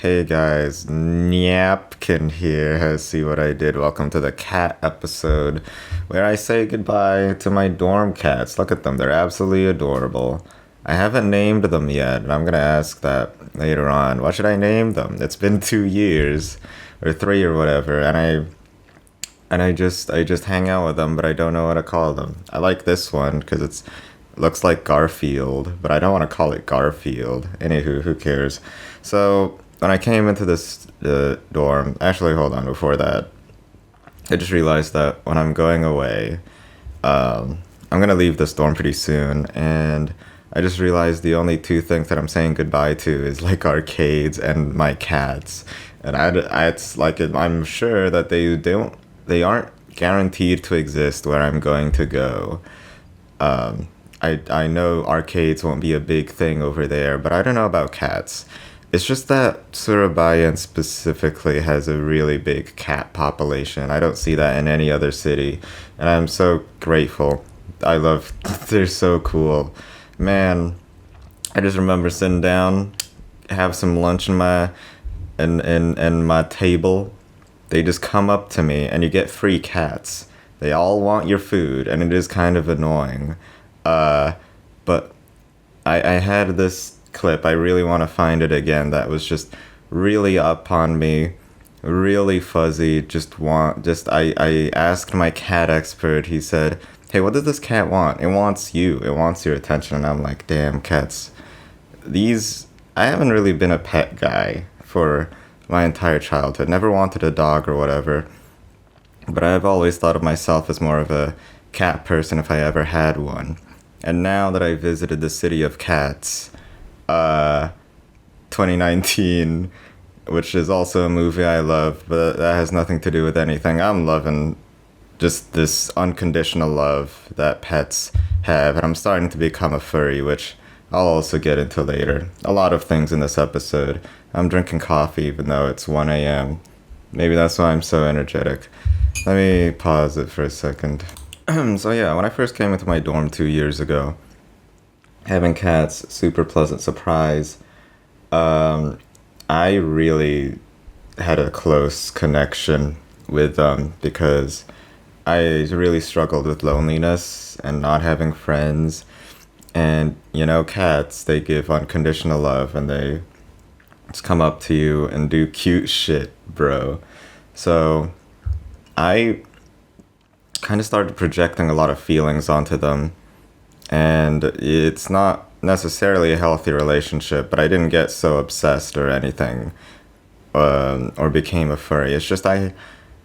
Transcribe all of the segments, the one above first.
Hey guys, Nyapkin here. See what I did? Welcome to the cat episode where I say goodbye to my dorm cats. Look at them, they're absolutely adorable. I haven't named them yet, and I'm gonna ask that later on. What should I name them? It's been 2 years or three or whatever, and I just hang out with them, but I don't know what to call them. I like this one because it's looks like Garfield, but I don't want to call it Garfield. Anywho, who cares? So when I came into this dorm, actually, hold on. Before that, I just realized that when I'm going away, I'm gonna leave this dorm pretty soon, and I just realized the only two things that I'm saying goodbye to is like arcades and my cats, and it's like I'm sure that they aren't guaranteed to exist where I'm going to go. I know arcades won't be a big thing over there, but I don't know about cats. It's just that Surabaya specifically has a really big cat population. I don't see that in any other city, and I'm so grateful. I love, they're so cool. Man, I just remember sitting down, have some lunch in my table. They just come up to me, and you get free cats. They all want your food, and it is kind of annoying. But I had this clip. I really want to find it again. That was just really up on me, really fuzzy. I asked my cat expert. He said, "Hey, what does this cat want? It wants you. It wants your attention." And I'm like, "Damn, cats. These I haven't really been a pet guy for my entire childhood. Never wanted a dog or whatever. But I've always thought of myself as more of a cat person if I ever had one. And now that I visited the city of cats, uh, 2019, which is also a movie I love, but that has nothing to do with anything. I'm loving just this unconditional love that pets have, and I'm starting to become a furry, which I'll also get into later. A lot of things in this episode. I'm drinking coffee even though it's 1 a.m. Maybe that's why I'm so energetic. Let me pause it for a second. So yeah, when I first came into my dorm 2 years ago, having cats, super pleasant surprise. I really had a close connection with them because I really struggled with loneliness and not having friends. And cats, they give unconditional love and they just come up to you and do cute shit, bro. So I kind of started projecting a lot of feelings onto them, and it's not necessarily a healthy relationship, but I didn't get so obsessed or anything, or became a furry. It's just I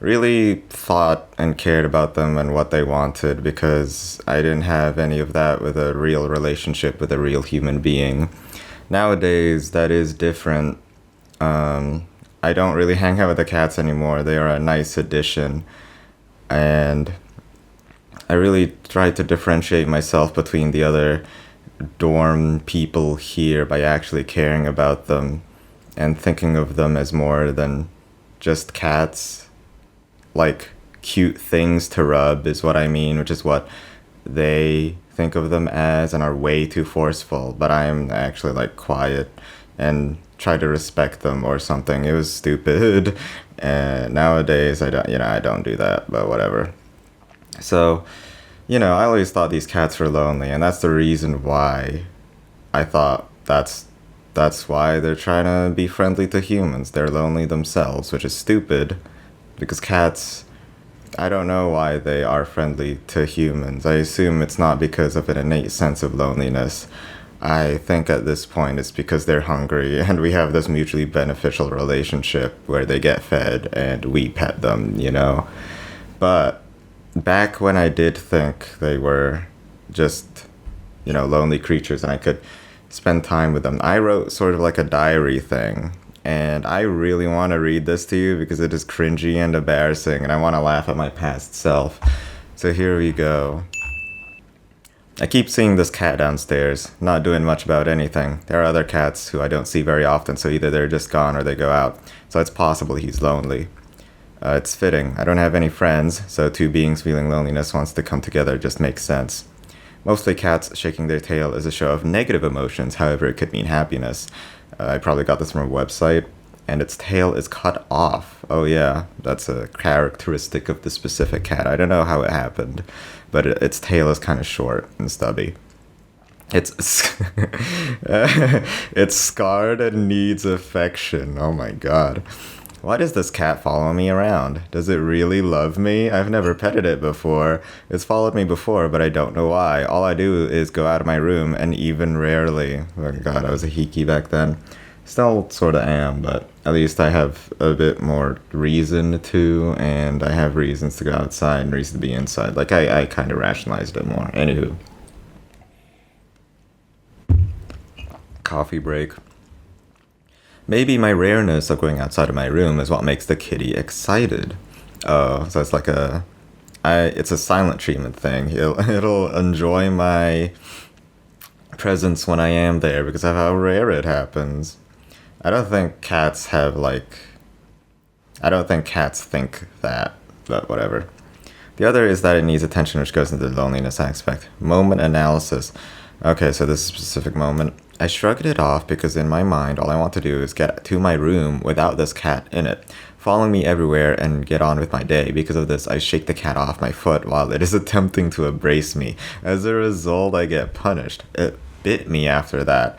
really thought and cared about them and what they wanted because I didn't have any of that with a real relationship with a real human being. Nowadays, that is different. I don't really hang out with the cats anymore. They are a nice addition, and I really tried to differentiate myself between the other dorm people here by actually caring about them and thinking of them as more than just cats. Like, cute things to rub is what I mean, which is what they think of them as and are way too forceful. But I'm actually like quiet and try to respect them or something. It was stupid. And nowadays I don't do that, but whatever. So, I always thought these cats were lonely, and that's the reason why I thought that's why they're trying to be friendly to humans. They're lonely themselves, which is stupid because cats, I don't know why they are friendly to humans. I assume it's not because of an innate sense of loneliness. I think at this point it's because they're hungry and we have this mutually beneficial relationship where they get fed and we pet them. But back when I did think they were just, lonely creatures and I could spend time with them, I wrote sort of like a diary thing. And I really want to read this to you because it is cringy and embarrassing, and I want to laugh at my past self. So here we go. I keep seeing this cat downstairs, not doing much about anything. There are other cats who I don't see very often, so either they're just gone or they go out. So it's possible he's lonely. It's fitting. I don't have any friends, so two beings feeling loneliness wants to come together just makes sense. Mostly cats shaking their tail is a show of negative emotions, however it could mean happiness. I probably got this from a website, and its tail is cut off. Oh yeah, that's a characteristic of the specific cat. I don't know how it happened, but its tail is kind of short and stubby. It's it's scarred and needs affection. Oh my god. Why does this cat follow me around? Does it really love me? I've never petted it before. It's followed me before, but I don't know why. All I do is go out of my room, and even rarely. Oh god, I was a hiki back then. Still sort of am, but at least I have a bit more reason to, and I have reasons to go outside and reason to be inside. Like, I kind of rationalized it more. Anywho. Coffee break. Maybe my rareness of going outside of my room is what makes the kitty excited. Oh, so it's like it's a silent treatment thing. It'll enjoy my presence when I am there because of how rare it happens. I don't think cats think that, but whatever. The other is that it needs attention, which goes into the loneliness aspect. Moment analysis. Okay, so this specific moment. I shrugged it off because in my mind, all I want to do is get to my room without this cat in it, following me everywhere and get on with my day. Because of this, I shake the cat off my foot while it is attempting to embrace me. As a result, I get punished. It bit me after that.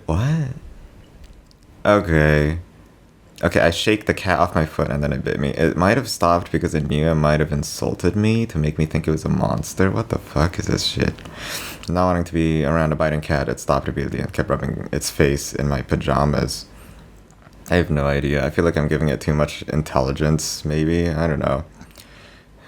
What? Okay. Okay, I shake the cat off my foot and then it bit me. It might have stopped because it knew it might have insulted me to make me think it was a monster. What the fuck is this shit? Not wanting to be around a biting cat, it stopped immediately and kept rubbing its face in my pajamas. I have no idea. I feel like I'm giving it too much intelligence, maybe? I don't know.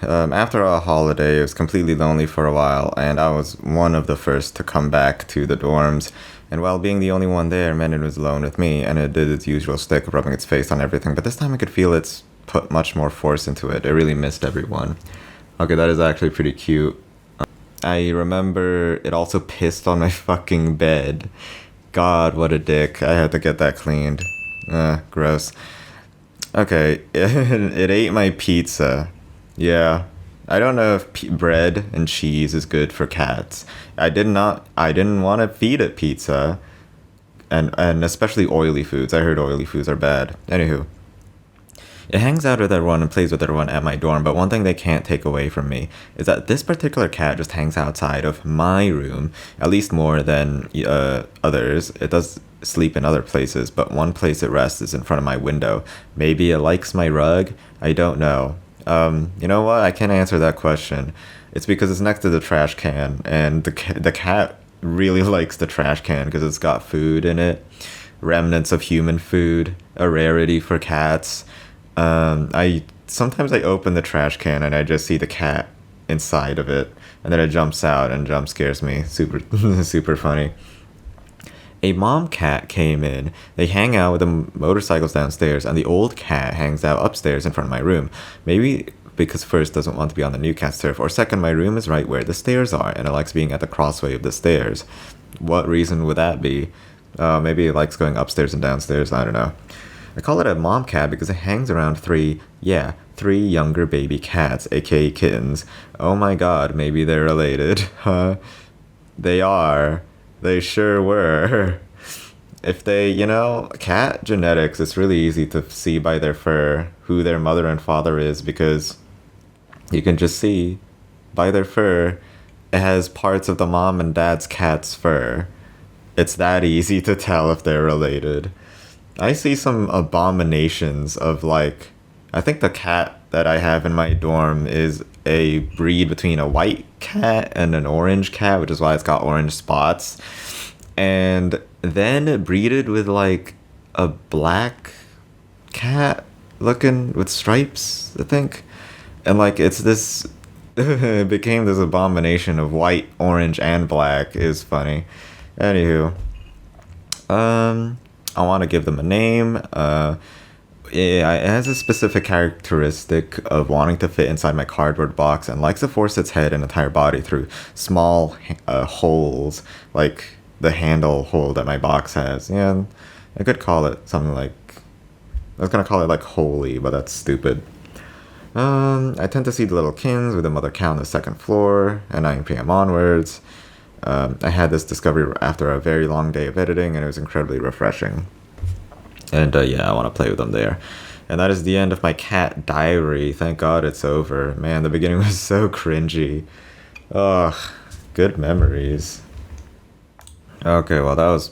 After a holiday, it was completely lonely for a while, and I was one of the first to come back to the dorms. And while being the only one there meant it was alone with me, and it did its usual stick of rubbing its face on everything, but this time I could feel it's put much more force into it. It really missed everyone. Okay, that is actually pretty cute. I remember it also pissed on my fucking bed. God, what a dick. I had to get that cleaned. Gross. Okay, it ate my pizza. Yeah. I don't know if bread and cheese is good for cats. I didn't want to feed it pizza. And especially oily foods. I heard oily foods are bad. Anywho. It hangs out with everyone and plays with everyone at my dorm, but one thing they can't take away from me is that this particular cat just hangs outside of my room, at least more than others. It does sleep in other places, but one place it rests is in front of my window. Maybe it likes my rug? I don't know. You know what? I can't answer that question. It's because it's next to the trash can, and the cat really likes the trash can because it's got food in it, remnants of human food, a rarity for cats. I sometimes open the trash can and I just see the cat inside of it, and then it jumps out and jump scares me. Super super funny. A mom cat came in. They hang out with the motorcycles downstairs, and the old cat hangs out upstairs in front of my room. Maybe because first doesn't want to be on the new cat's turf, or second, my room is right where the stairs are, and it likes being at the crossway of the stairs. What reason would that be? Maybe it likes going upstairs and downstairs. I don't know. I call it a mom cat because it hangs around three younger baby cats, aka kittens. Oh my god, maybe they're related. Huh? They are. They sure were. If they, cat genetics, it's really easy to see by their fur who their mother and father is, because you can just see by their fur it has parts of the mom and dad's cat's fur. It's that easy to tell if they're related. I see some abominations of I think the cat that I have in my dorm is a breed between a white cat and an orange cat, which is why it's got orange spots. And then breeded with a black cat looking with stripes, I think. And it's this it became this abomination of white, orange, and black. Is funny. Anywho. I want to give them a name. Yeah, it has a specific characteristic of wanting to fit inside my cardboard box and likes to force its head and entire body through small holes, like the handle hole that my box has. Yeah, I could call it something I was going to call it holy, but that's stupid. I tend to see the little kins with the mother cow on the second floor at 9 p.m. onwards. I had this discovery after a very long day of editing, and it was incredibly refreshing. And yeah, I want to play with them there. And that is the end of my cat diary. Thank God it's over. Man, the beginning was so cringy. Ugh, good memories. Okay, well, that was,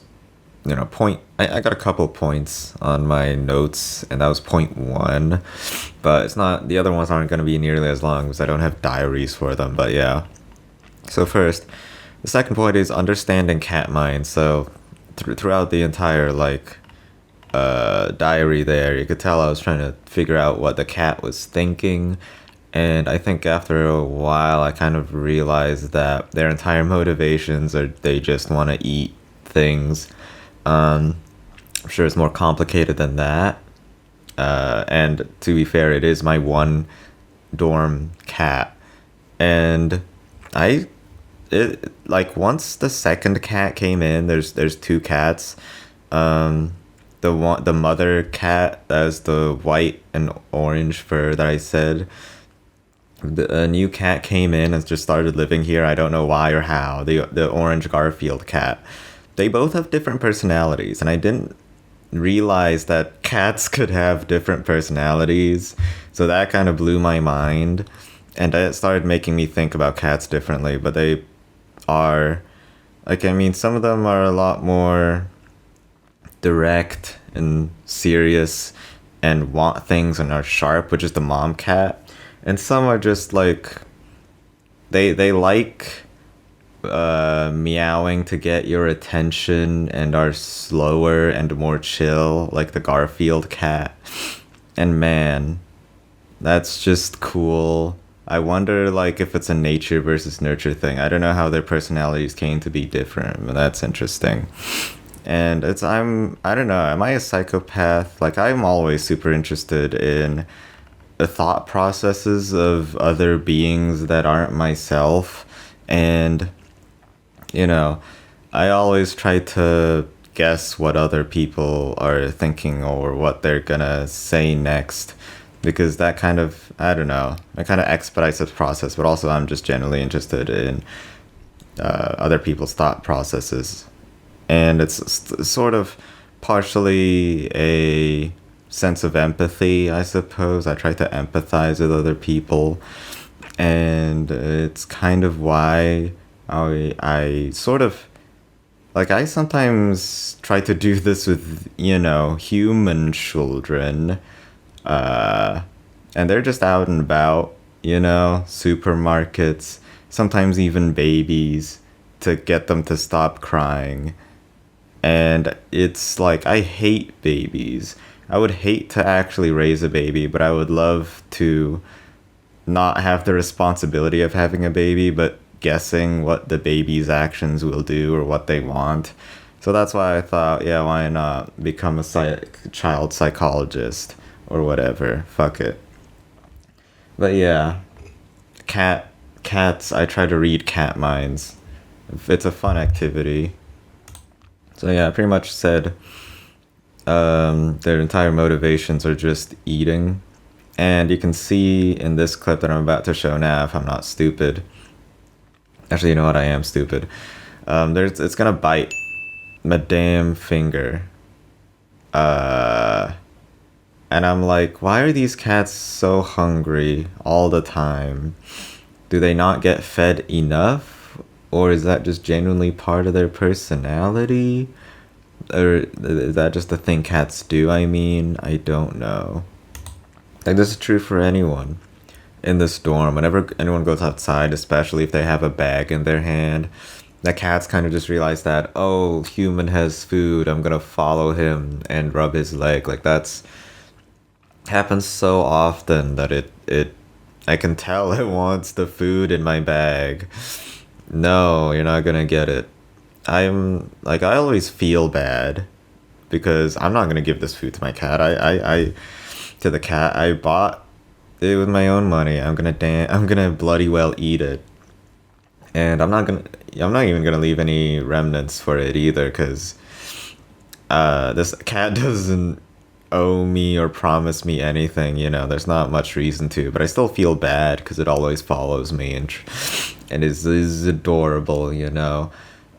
point. I got a couple points on my notes, and that was point one. But it's not, the other ones aren't going to be nearly as long because I don't have diaries for them. But yeah. So, first, the second point is understanding cat minds. So, throughout the entire, diary there, you could tell I was trying to figure out what the cat was thinking. And I think after a while, I kind of realized that their entire motivations are they just want to eat things. I'm sure it's more complicated than that. And to be fair, it is my one dorm cat. And I, once the second cat came in, there's two cats. The mother cat, that's the white and orange fur that I said. A new cat came in and just started living here. I don't know why or how. The orange Garfield cat. They both have different personalities, and I didn't realize that cats could have different personalities. So that kind of blew my mind, and it started making me think about cats differently. But they are, some of them are a lot more direct and serious and want things and are sharp, which is the mom cat. And some are just they like meowing to get your attention and are slower and more chill, like the Garfield cat. And man, that's just cool. I wonder if it's a nature versus nurture thing. I don't know how their personalities came to be different, but that's interesting. And I don't know, am I a psychopath? I'm always super interested in the thought processes of other beings that aren't myself. And, I always try to guess what other people are thinking or what they're gonna say next. Because that kind of, I don't know, it kind of expedites the process, but also I'm just generally interested in other people's thought processes. And it's sort of partially a sense of empathy, I suppose. I try to empathize with other people, and it's kind of why I sort of I sometimes try to do this with human children, and they're just out and about, supermarkets, sometimes even babies, to get them to stop crying. And it's I hate babies. I would hate to actually raise a baby, but I would love to not have the responsibility of having a baby, but guessing what the baby's actions will do or what they want. So that's why I thought, yeah, why not become a child psychologist or whatever. Fuck it. But yeah, cats, I try to read cat minds. It's a fun activity. So yeah, I pretty much said their entire motivations are just eating. And you can see in this clip that I'm about to show now, if I'm not stupid. Actually, you know what? I am stupid. It's gonna bite my damn finger. And I'm like, why are these cats so hungry all the time? Do they not get fed enough? Or is that just genuinely part of their personality? Or is that just the thing cats do? I don't know. This is true for anyone in this dorm. Whenever anyone goes outside, especially if they have a bag in their hand, the cats kind of just realize that, oh, human has food, I'm gonna follow him and rub his leg. That's happens so often that I can tell it wants the food in my bag. No, you're not gonna get it. I always feel bad because I'm not gonna give this food to my cat. To the cat, I bought it with my own money. I'm gonna bloody well eat it. And I'm not even gonna leave any remnants for it either, because this cat doesn't owe me or promise me anything, there's not much reason to, but I still feel bad because it always follows me and is adorable.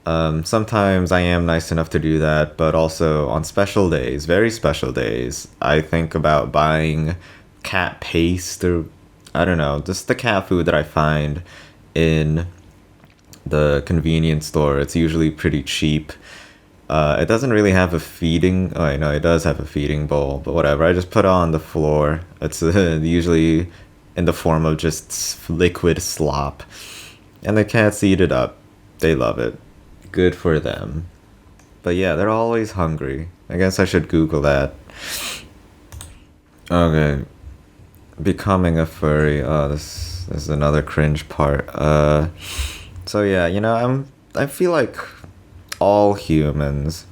Sometimes I am nice enough to do that, but also on special days, very special days, I think about buying cat paste or I don't know, just the cat food that I find in the convenience store. It's usually pretty cheap. It doesn't really have a feeding. Oh, I know it does have a feeding bowl, but whatever. I just put it on the floor. It's usually in the form of just liquid slop, and the cats eat it up. They love it. Good for them. But yeah, they're always hungry. I guess I should Google that. Okay, becoming a furry. Oh, this is another cringe part. So yeah, I feel like all humans.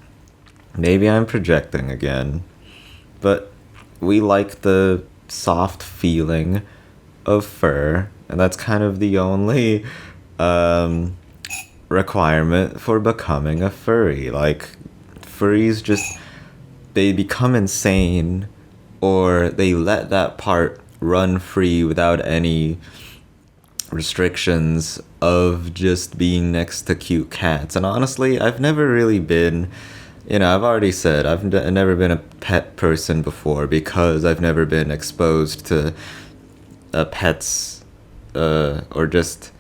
Maybe I'm projecting again, but we like the soft feeling of fur, and that's kind of the only um, requirement for becoming a furry. Like, furries just they become insane, or they let that part run free without any restrictions of just being next to cute cats. And honestly, I've never really been, I've already said never been a pet person before because I've never been exposed to pets or just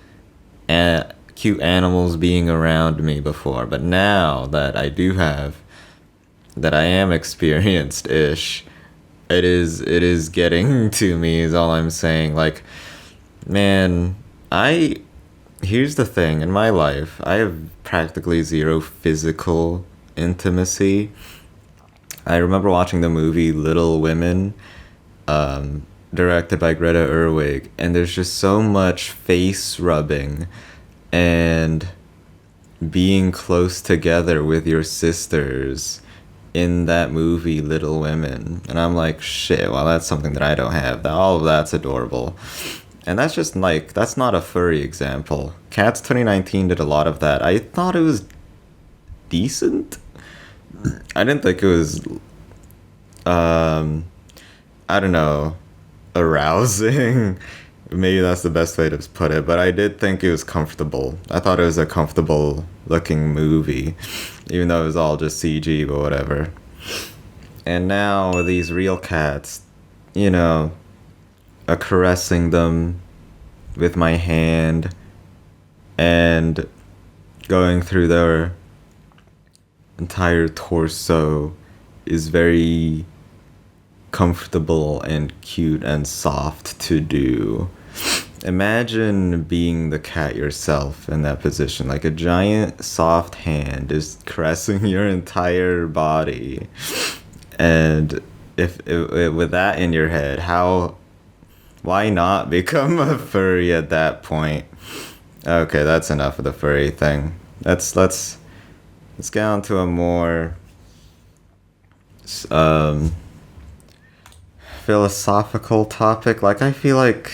cute animals being around me before. But now that that I am experienced ish, it is getting to me is all I'm saying. Like, man, I here's the thing in my life. I have practically zero physical intimacy. I remember watching the movie Little Women, directed by Greta Gerwig, and there's just so much face rubbing and being close together with your sisters in that movie Little Women. And I'm like, shit, well, that's something that I don't have. All of that's adorable. And that's just like, that's not a furry example. Cats 2019 did a lot of that. I thought it was decent. I didn't think it was, I don't know, arousing. Maybe that's the best way to put it. But I did think it was comfortable. I thought it was a comfortable looking movie, even though it was all just CG, but whatever. And now with these real cats, caressing them with my hand and going through their entire torso is very comfortable and cute and soft to do. Imagine being the cat yourself in that position. Like a giant soft hand is caressing your entire body. And if with that in your head, why not become a furry at that point? Okay, that's enough of the furry thing. Let's get on to a more philosophical topic. Like, I feel like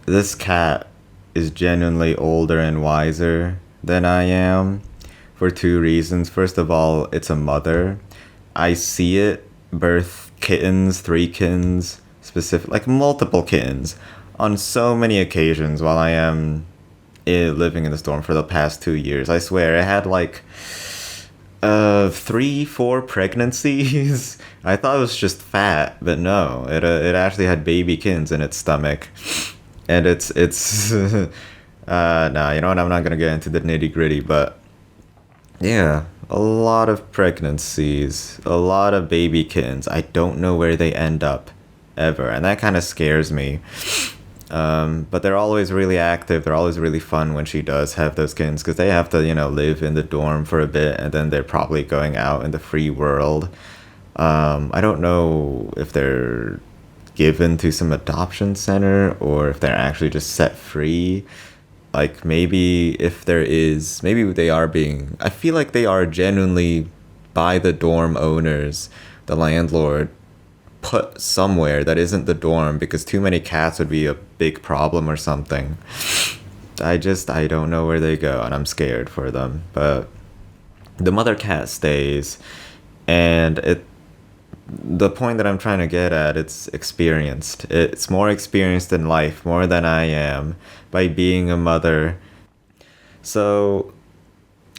this cat is genuinely older and wiser than I am for two reasons. First of all, it's a mother. I see it birth kittens, three kittens, like multiple kittens, on so many occasions while I am living in the storm for the past 2 years. I swear, it had like 3, 4 pregnancies. I thought it was just fat, but no, it actually had baby kittens in its stomach, and it's nah, you know what? I'm not gonna get into the nitty gritty, but yeah, a lot of pregnancies, a lot of baby kittens. I don't know where they end up ever, and that kind of scares me. But they're always really active. They're always really fun when she does have those kittens because they have to, live in the dorm for a bit and then they're probably going out in the free world. I don't know if they're given to some adoption center or if they're actually just set free. Like, maybe if there is, maybe they are being, I feel like they are genuinely by the dorm owners, the landlord, put somewhere that isn't the dorm because too many cats would be a big problem or something. I don't know where they go and I'm scared for them. But the mother cat stays, and the point that I'm trying to get at, it's experienced. It's more experienced in life, more than I am, by being a mother. So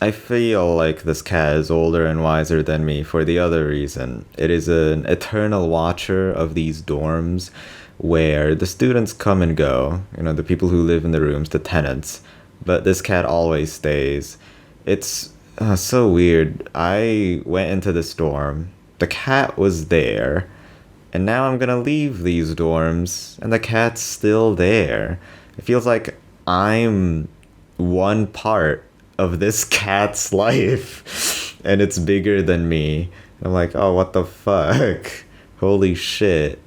I feel like this cat is older and wiser than me for the other reason. It is an eternal watcher of these dorms where the students come and go, the people who live in the rooms, the tenants, but this cat always stays. It's so weird. I went into this dorm, the cat was there, and now I'm gonna leave these dorms, and the cat's still there. It feels like I'm one part of this cat's life, and it's bigger than me. I'm like, oh, what the fuck? Holy shit.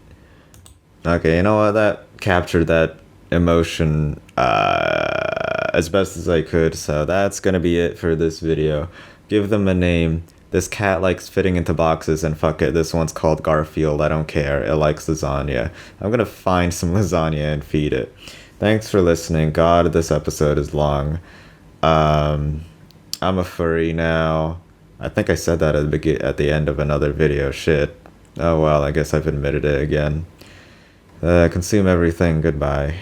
Okay, you know what? That captured that emotion as best as I could, so that's gonna be it for this video. Give them a name. This cat likes fitting into boxes, and fuck it, this one's called Garfield. I don't care. It likes lasagna. I'm gonna find some lasagna and feed it. Thanks for listening. God, this episode is long. Um, I'm a furry now. I think I said that at the end of another video. Shit. Oh well, I guess I've admitted it again. Consume everything. Goodbye.